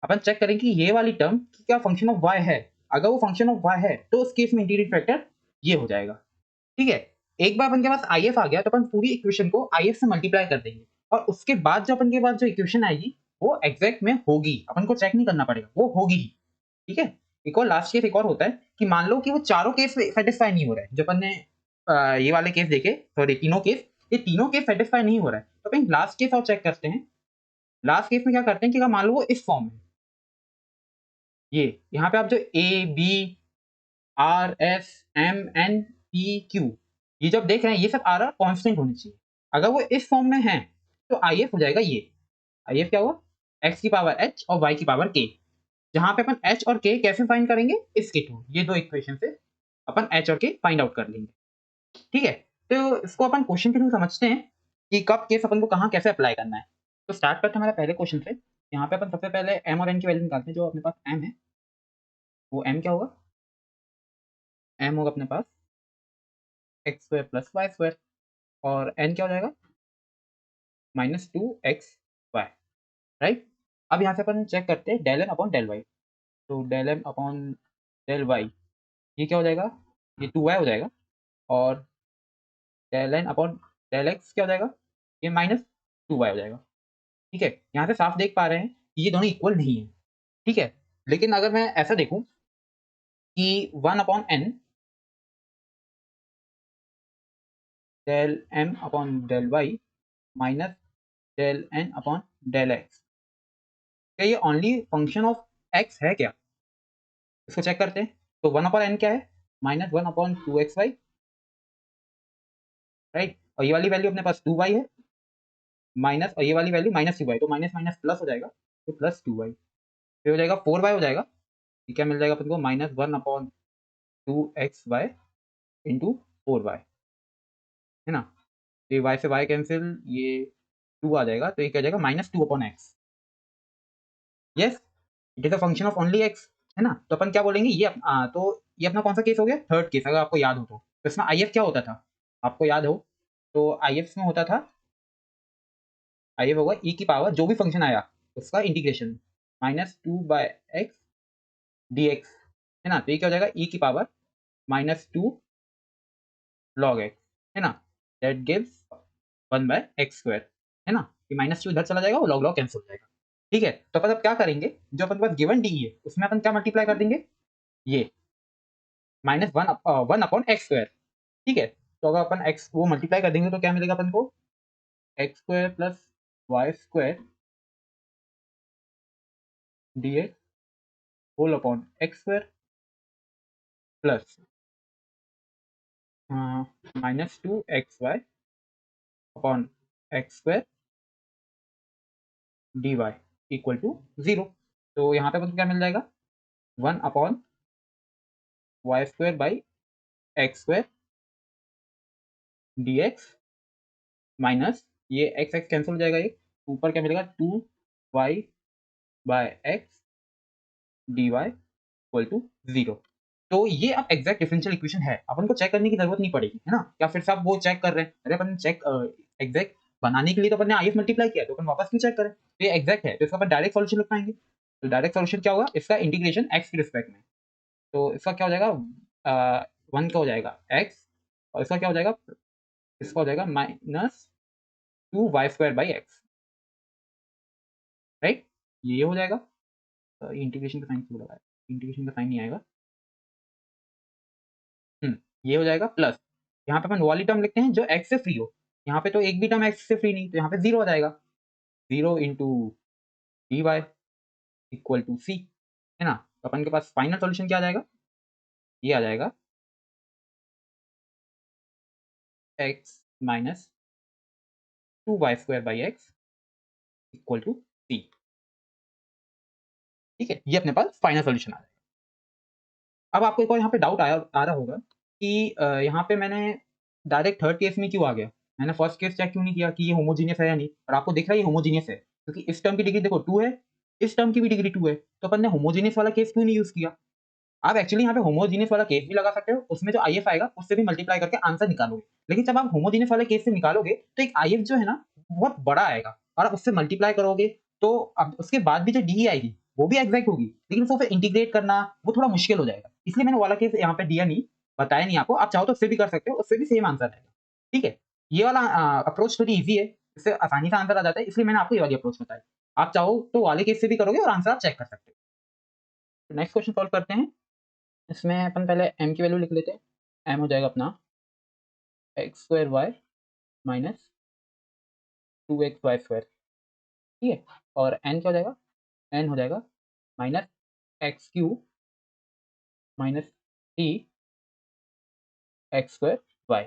अपन चेक करेंगे कि ये वाली टर्म क्या फंक्शन ऑफ y है, अगर वो फंक्शन ऑफ y है तो उस केस में इंटीग्रेटिंग फैक्टर ये हो जाएगा, ठीक है। एक बार अपन के पास if आ गया तो अपन पूरी इक्वेशन को if से मल्टीप्लाई कर देंगे और उसके बाद जो अपन के पास जो इक्वेशन आएगी वो एग्जैक्ट में होगी, अपन को चेक नहीं करना पड़ेगा, वो होगी ही, ठीक है। एक और लास्ट केस एक और होता है कि मान लो कि वो चारों केस सेटिस्फाई नहीं हो रहा है, जो अपन ने ये वाले केस देखे, सॉरी तीनों केस, ये तीनों केस सेटिस्फाई नहीं हो रहा है, तो अपन लास्ट केस और चेक करते हैं। लास्ट केस में क्या करते हैं कि अगर मान लो वो इस फॉर्म में, ये यहाँ पे आप जो a b r s m n p q ये जब देख रहे हैं ये सब आर कांस्टेंट होनी चाहिए, अगर वो इस फॉर्म में है तो आई एफ हो जाएगा ये, आई एफ क्या हुआ, एक्स की पावर एच और वाई की पावर के, जहां पे अपन एच और के कैसे फाइंड करेंगे, इसके थ्रू, ये दो इक्वेशन से अपन एच और के फाइंड आउट कर लेंगे, ठीक है। तो इसको अपन क्वेश्चन के थ्रू समझते हैं कि कब केस अपन को कहाँ कैसे अप्लाई करना है। तो स्टार्ट करते हैं हमारे पहले क्वेश्चन से, यहाँ पे अपन सबसे पहले एम और एन की वैल्यू निकालते हैं, जो अपने पास एम है वो एम क्या होगा, एम होगा अपने पास x² प्लस y², और n क्या हो जाएगा -2xy, राइट। अब यहाँ से अपन चेक करते हैं del n upon del y, तो del m upon del y ये क्या हो जाएगा, ये 2y हो जाएगा, और del n upon del x क्या हो जाएगा, ये -2y हो जाएगा, ठीक है। यहाँ से साफ देख पा रहे हैं कि ये दोनों इक्वल नहीं है, ठीक है। लेकिन अगर मैं ऐसा देखूं कि 1/n del m upon del y minus del n upon del x, क्या ये ओनली फंक्शन ऑफ x है क्या? इसको चेक करते हैं। तो 1/n क्या है? -1/2xy, right. और ये वाली वैल्यू अपने पास 2y है, माइनस, और ये वाली वैल्यू -2y, तो माइनस माइनस प्लस हो जाएगा, तो +2y, फिर हो जाएगा 4y हो जाएगा। ये क्या मिल जाएगा अपन को? -1/2xy इंटू 4y, है ना। तो ये y से y कैंसिल, ये 2 आ जाएगा, तो ये क्या जाएगा? -2/x। Yes, it is a function of only x, है ना। तो अपन क्या बोलेंगे, तो ये अपना कौन सा केस हो गया? थर्ड केस, अगर आपको याद हो तो इसमें IF क्या होता था, आपको याद हो तो IF में होता था, IF होगा e की पावर जो भी फंक्शन आया उसका इंटीग्रेशन -2/x dx, है ना। तो ये क्या हो जाएगा? e की पावर -2 log x, है ना। दैट गिव्स 1/x², है ना। ये -2 इधर चला जाएगा, वो log log कैंसिल हो जाएगा। ठीक है, तो अपन अब क्या करेंगे, जो अपन के पास गिवन डी है उसमें अपन क्या मल्टीप्लाई कर देंगे, ये -1/x², ठीक है। तो अगर अपन x वो मल्टीप्लाई कर देंगे तो क्या मिलेगा अपन को? x² + y² dx whole upon x² plus -2xy upon x² dy equal to 0। तो यहाँ पे अपन को क्या मिल जाएगा? 1/y² dx माइनस ये x कैंसिल हो जाएगा, एक ऊपर क्या मिलेगा? 2y/x dy equal to 0। तो ये अब एग्जैक्ट डिफरेंशियल इक्वेशन है, अपन को चेक करने की जरूरत नहीं पड़ेगी, है ना। या फिर से आप वो चेक कर रहे हैं, अरे अपन चेक एग्जैक्ट बनाने के लिए तो अपन ने IF मल्टीप्लाई किया, तो अपन वापस क्यों चेक करें? तो ये एग्जैक्ट है, तो इसका अपन डायरेक्ट सॉल्यूशन लिख पाएंगे। तो डायरेक्ट सॉल्यूशन क्या होगा? इसका इंटीग्रेशन x के रिस्पेक्ट में, तो इसका क्या हो जाएगा? 1 का हो जाएगा x, और इसका क्या हो जाएगा? इसका हो जाएगा -2y²/x, राइट। ये हो जाएगा, इंटीग्रेशन का साइन क्यों लगाया? इंटीग्रेशन का साइन नहीं आएगा। ये हो जाएगा प्लस, यहाँ पे अपन वाली टर्म लिखते हैं जो x से फ्री हो, यहाँ पे तो एक भी टर्म x से फ्री नहीं, तो यहाँ पे 0 आ जाएगा, 0 into d Y equal to c, है ना। तो अपन के पास फाइनल सॉल्यूशन क्या आ जाएगा? ये आ जाएगा x minus 2y²/x equal to c, ठीक है। ये अपने पास फाइनल सॉल्यूशन आ जाएगा। अब आपको एक और यहाँ पे डाउट आ रहा होगा कि यहाँ पे मैंने डायरेक्ट थर्ड केस में क्यों आ गया, मैंने फर्स्ट केस चेक क्यों नहीं किया कि ये होमोजीनियस है या नहीं। और आपको दिख रहा है ये होमोजीनियस है, क्योंकि इस टर्म की डिग्री देखो 2 है, इस टर्म की भी डिग्री 2 है, तो अपन ने होमोजीनियस वाला केस क्यों नहीं यूज किया। आप एक्चुअली यहाँ पे होमोजीनियस वाला केस भी लगा सकते हो, उसमें जो IF आएगा उससे भी मल्टीप्लाई करके आंसर निकालोगे। लेकिन जब आप होमोजीनियस वाले केस से निकालोगे तो एक IF जो है ना बहुत बड़ा आएगा, और आप उससे मल्टीप्लाई करोगे तो अब उसके बाद भी जो डी आएगी वो भी एग्जैक्ट होगी, लेकिन उसको फिर इंटीग्रेट करना वो थोड़ा मुश्किल हो जाएगा। इसलिए मैंने वाला केस यहाँ पे दिया नहीं, बताया नहीं आपको। आप चाहो तो उससे भी कर सकते हो, उससे भी सेम आंसर आएगा, ठीक है। ये वाला अप्रोच थोड़ी ईजी है, इससे आसानी से आंसर आ जाता है, इसलिए मैंने आपको ये वाली अप्रोच बताई। आप चाहो तो वाले केस से भी करोगे और आंसर आप चेक कर सकते हो। नेक्स्ट क्वेश्चन सॉल्व करते हैं। इसमें अपन पहले m की वैल्यू लिख लेते हैं। m हो जाएगा अपना x² माइनस 2xy², ठीक है। और n क्या हो जाएगा? n हो जाएगा -x³ माइनस 3x²y।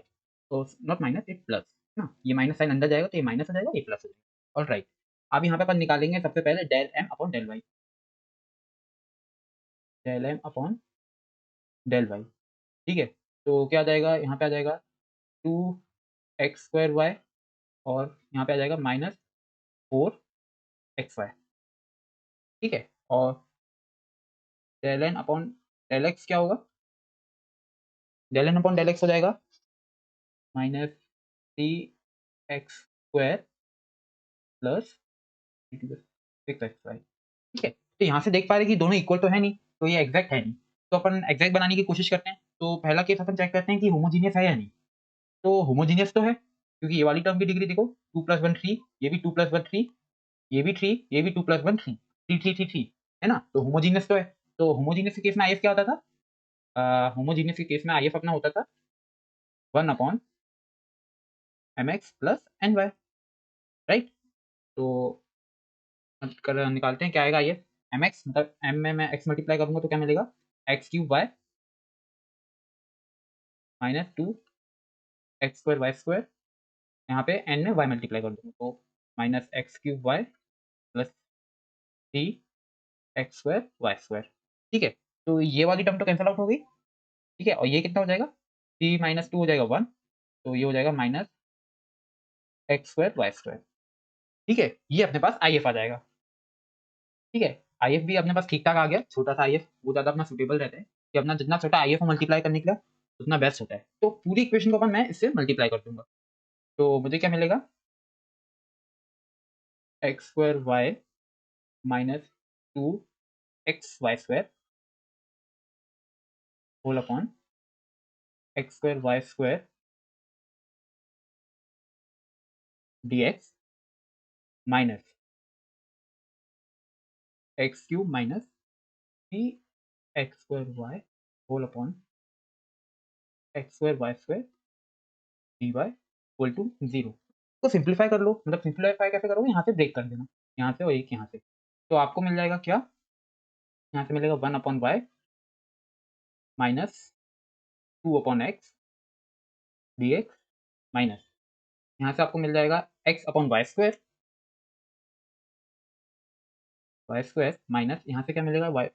तो नॉट माइनस, इट प्लस, है ना। ये माइनस साइन अंदर जाएगा तो ये माइनस हो जाएगा, ये प्लस हो जाएगा। ऑलराइट, अब यहाँ पे अपन निकालेंगे सबसे पहले del m upon del y, del m upon del y, ठीक है। तो क्या आ जाएगा? यहाँ पे आ जाएगा 2x²y, और यहाँ पे आ जाएगा -4xy, ठीक है। और del n upon del x क्या होगा? Del n upon del x हो जाएगा -3x² प्लस 6xy, ठीक है। तो यहाँ से देख पा रहे हैं कि दोनों इक्वल तो है नहीं, तो ये एग्जैक्ट है नहीं। तो अपन एग्जैक्ट बनाने की कोशिश करते हैं। तो पहला केस अपन चेक करते हैं कि होमोजीनियस है या नहीं। तो होमोजीनियस तो है, क्योंकि ये वाली टर्म की डिग्री देखो 2 + 1 3, ये भी 2 + 1 3, ये भी 3, ये भी 2 + 1 3, 3 3 3 3, है ना, तो होमोजीनियस तो है। तो होमोजीनियस के केस में आईएफ क्या होता था, होमोजीनियस के केस में आईएफ अपना होता था 1/mx plus n Y, right. तो निकालते हैं क्या आएगा ये mx, मतलब m में मैं x मल्टीप्लाई करूंगा तो क्या मिलेगा, x cube Y minus 2 x² y², यहाँ पे n में y मल्टीप्लाई कर दूंगा तो minus x cube y plus 3 x² y²। ठीक है, तो ये वाली टर्म तो कैंसिल आउट हो गई। ठीक है, और ये कितना हो जाएगा, 3 - 2 हो जाएगा 1, तो ये हो जाएगा माइनस x² y²। ठीक है, ये अपने पास आई एफ आ जाएगा। ठीक है, आई एफ भी अपने पास ठीक ठाक आ गया, छोटा सा आई एफ वो ज़्यादा अपना सुटेबल रहता है कि अपना जितना छोटा आई एफ मल्टीप्लाई करने के लिए उतना बेस्ट होता है। तो पूरी इक्वेशन को अपन मैं इससे मल्टीप्लाई कर दूंगा, तो मुझे क्या मिलेगा, x² y minus 2 x² y² whole upon x² y² dx minus x³ minus 3 x² y whole upon x² y² dy equal to 0। तो सिंप्लीफाई कर लो, मतलब सिंप्लीफाई कैसे करोगे, यहाँ से ब्रेक कर देना, यहाँ से और एक यहाँ से, तो आपको मिल जाएगा क्या, यहाँ से मिलेगा 1/y minus 2/x dx minus यहाँ से आपको मिल जाएगा x/y² माइनस यहाँ से क्या मिलेगा, y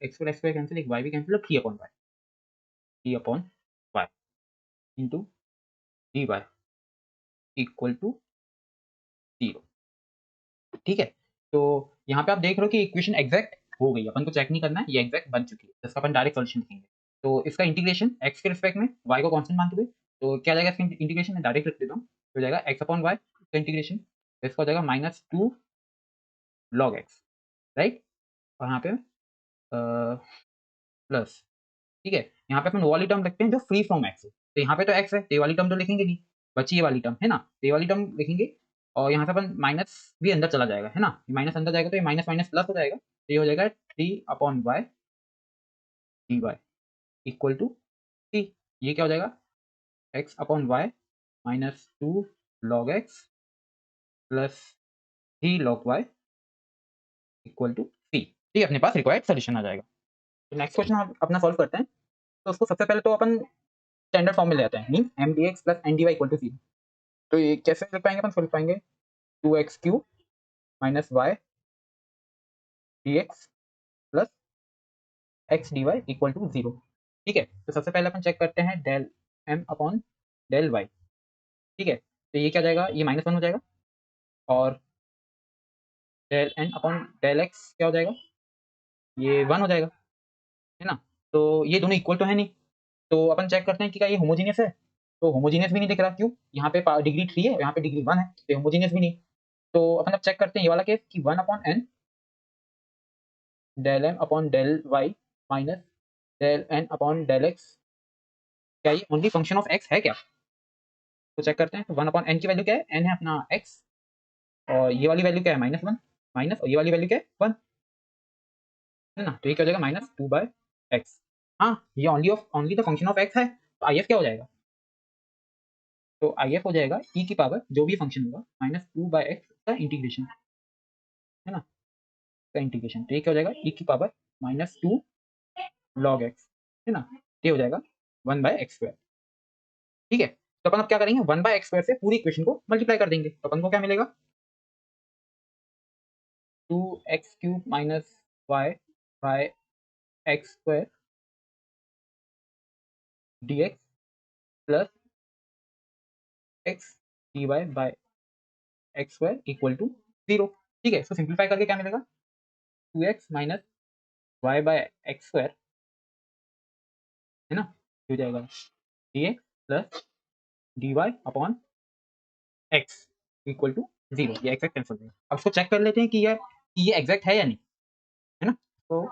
x² कैंसिल, एक y भी cancel, 3/y into dy equal to 0। ठीक है, तो यहाँ पे आप देख रहे हो कि इक्वेशन एग्जैक्ट हो गई, अपन को चेक नहीं करना है, ये एग्जैक्ट बन चुकी है, जिसका अपन डायरेक्ट सॉल्यूशन लिखेंगे। तो इसका इंटीग्रेशन x के रिस्पेक्ट में y को कांस्टेंट मानते हुए, तो क्या जाएगा इसका इंटीग्रेशन, मैं डायरेक्ट लिख देता हूँ, तो जाएगा x/y इसका इंटीग्रेशन, तो इसका हो जाएगा -2 log x, राइट। और यहाँ पे प्लस, ठीक है, यहाँ पे अपन वो वाली टर्म लिखते हैं जो फ्री फ्रॉम x है, तो यहाँ पे तो x है, तो ये वाली टर्म तो लिखेंगे नहीं, बची ये वाली टर्म है ना, तो ये वाली टर्म लिखेंगे, और यहाँ से अपन माइनस भी अंदर चला जाएगा, है ना, माइनस अंदर जाएगा तो ये माइनस माइनस प्लस हो जाएगा, तो ये हो जाएगा 3/y dy इक्वल टू 3। ये क्या हो जाएगा, x/y minus 2 log x plus 3 log y equal to 3। ठीक है, अपने पास रिक्वायर्ड सोल्यूशन आ जाएगा। तो नेक्स्ट क्वेश्चन अपना सॉल्व करते हैं। तो उसको सबसे पहले तो अपन स्टैंडर्ड फॉर्म में ले आते हैं, mean m d x plus n d Y equal to 0। तो ये कैसे लिख पाएंगे, अपन लिख पाएंगे 2x³ minus y d x plus x d Y equal to 0। ठीक है, तो सबसे पहले अपन चेक करते हैं del m upon del y. ठीक है, तो ये क्या जाएगा, ये -1 हो जाएगा, और del n upon del x क्या हो जाएगा, ये 1 हो जाएगा, है ना। तो ये दोनों इक्वल तो है नहीं, तो अपन चेक करते हैं कि क्या ये होमोजीनियस है, तो होमोजीनियस भी नहीं दिख रहा, क्यों, यहाँ पे डिग्री 3 है, यहाँ पे डिग्री 1 है, तो होमोजीनियस भी नहीं। तो अपन अब चेक करते हैं ये वाला केस कि 1/n del m upon del y minus del n upon del x, क्या ये ओनली फंक्शन ऑफ एक्स है क्या, तो चेक करते हैं। तो 1/n की वैल्यू क्या है, n है अपना x, और ये वाली वैल्यू क्या है -1 माइनस, और ये वाली वैल्यू क्या है 1, है ना, तो ये क्या हो जाएगा -2/x। हाँ, ये only the function of x है, तो आई एफ क्या हो जाएगा, तो आई एफ हो जाएगा e की पावर जो भी फंक्शन होगा -2/x का इंटीग्रेशन, है ना, का इंटीग्रेशन, तो ये क्या हो जाएगा e की पावर -2 log x, है ना, ये हो जाएगा 1/x²। ठीक है, तो अपन अब क्या करेंगे, 1/x² से पूरी इक्वेशन को मल्टीप्लाई कर देंगे, तो अपन को क्या मिलेगा, 2x³ minus y by x² dx plus x dy by x² equal to 0। ठीक है, इसको सिंप्लीफाई करके क्या मिलेगा, 2x minus y by x², है ना, हो जाएगा dx plus dy upon x equal to 0, ये एग्जैक्ट कैंसिल हो जाएगा। अब इसको चेक कर लेते हैं कि ये एग्जैक्ट है या नहीं, है ना, तो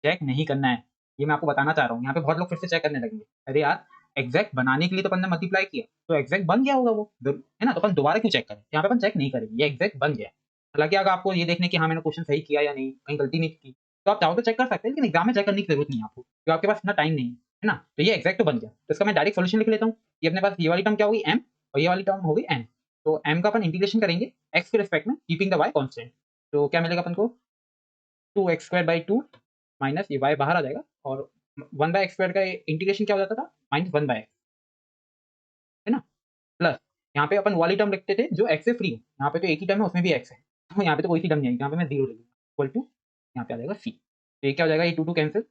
चेक नहीं करना है, ये मैं आपको बताना चाह रहा हूँ। यहाँ पे बहुत लोग फिर से चेक करने लगेंगे, अरे यार एग्जैक्ट बनाने के लिए तो अपन ने मल्टीप्लाई किया, तो एग्जैक्ट बन गया होगा वो, है ना, तो अपन दोबारा क्यों चेक करें, यहाँ पे अपन चेक नहीं करेंगे, ये एग्जैक्ट बन गया। हालाँकि अगर आपको ये देखना है कि हाँ, मैंने क्वेश्चन सही किया या नहीं, कहीं गलती नहीं की, तो आप चाहो तो चेक कर सकते हैं, लेकिन एग्ज़ाम में चेक करने की ज़रूरत नहीं है आपको, क्योंकि आपके पास इतना टाइम नहीं है ना? तो ये एग्ज़ैक्ट बन गया, तो इसका मैं डायरेक्ट सॉल्यूशन लिख लेता हूँ। ये अपने पास ये वाली टर्म क्या होगी m और ये वाली टर्म हो गई n। तो m का अपन इंटीग्रेशन करेंगे x के रिस्पेक्ट में कीपिंग द y कांस्टेंट। तो क्या मिलेगा अपन को 2x² माइनस ये y बाहर आ जाएगा और 1/x² का इंटीग्रेशन क्या हो जाता था? -1/x, है ना? प्लस यहाँ पे अपन वो वाली टर्म लिखते थे जो x से फ्री हो। यहाँ पे तो एक ही टर्म है, उसमें भी x है। तो यहाँ पे तो कोई सी टर्म नहीं आएगी, यहाँ पे मैं 0 लिख दूँगा इक्वल टू यहाँ पे आ जाएगा c। तो ये क्या हो जाएगा, ये 2 कैंसल,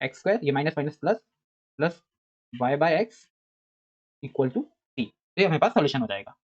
x² ये minus minus plus, plus y/x equal to c। तो ये हमारे पास सॉल्यूशन हो जाएगा।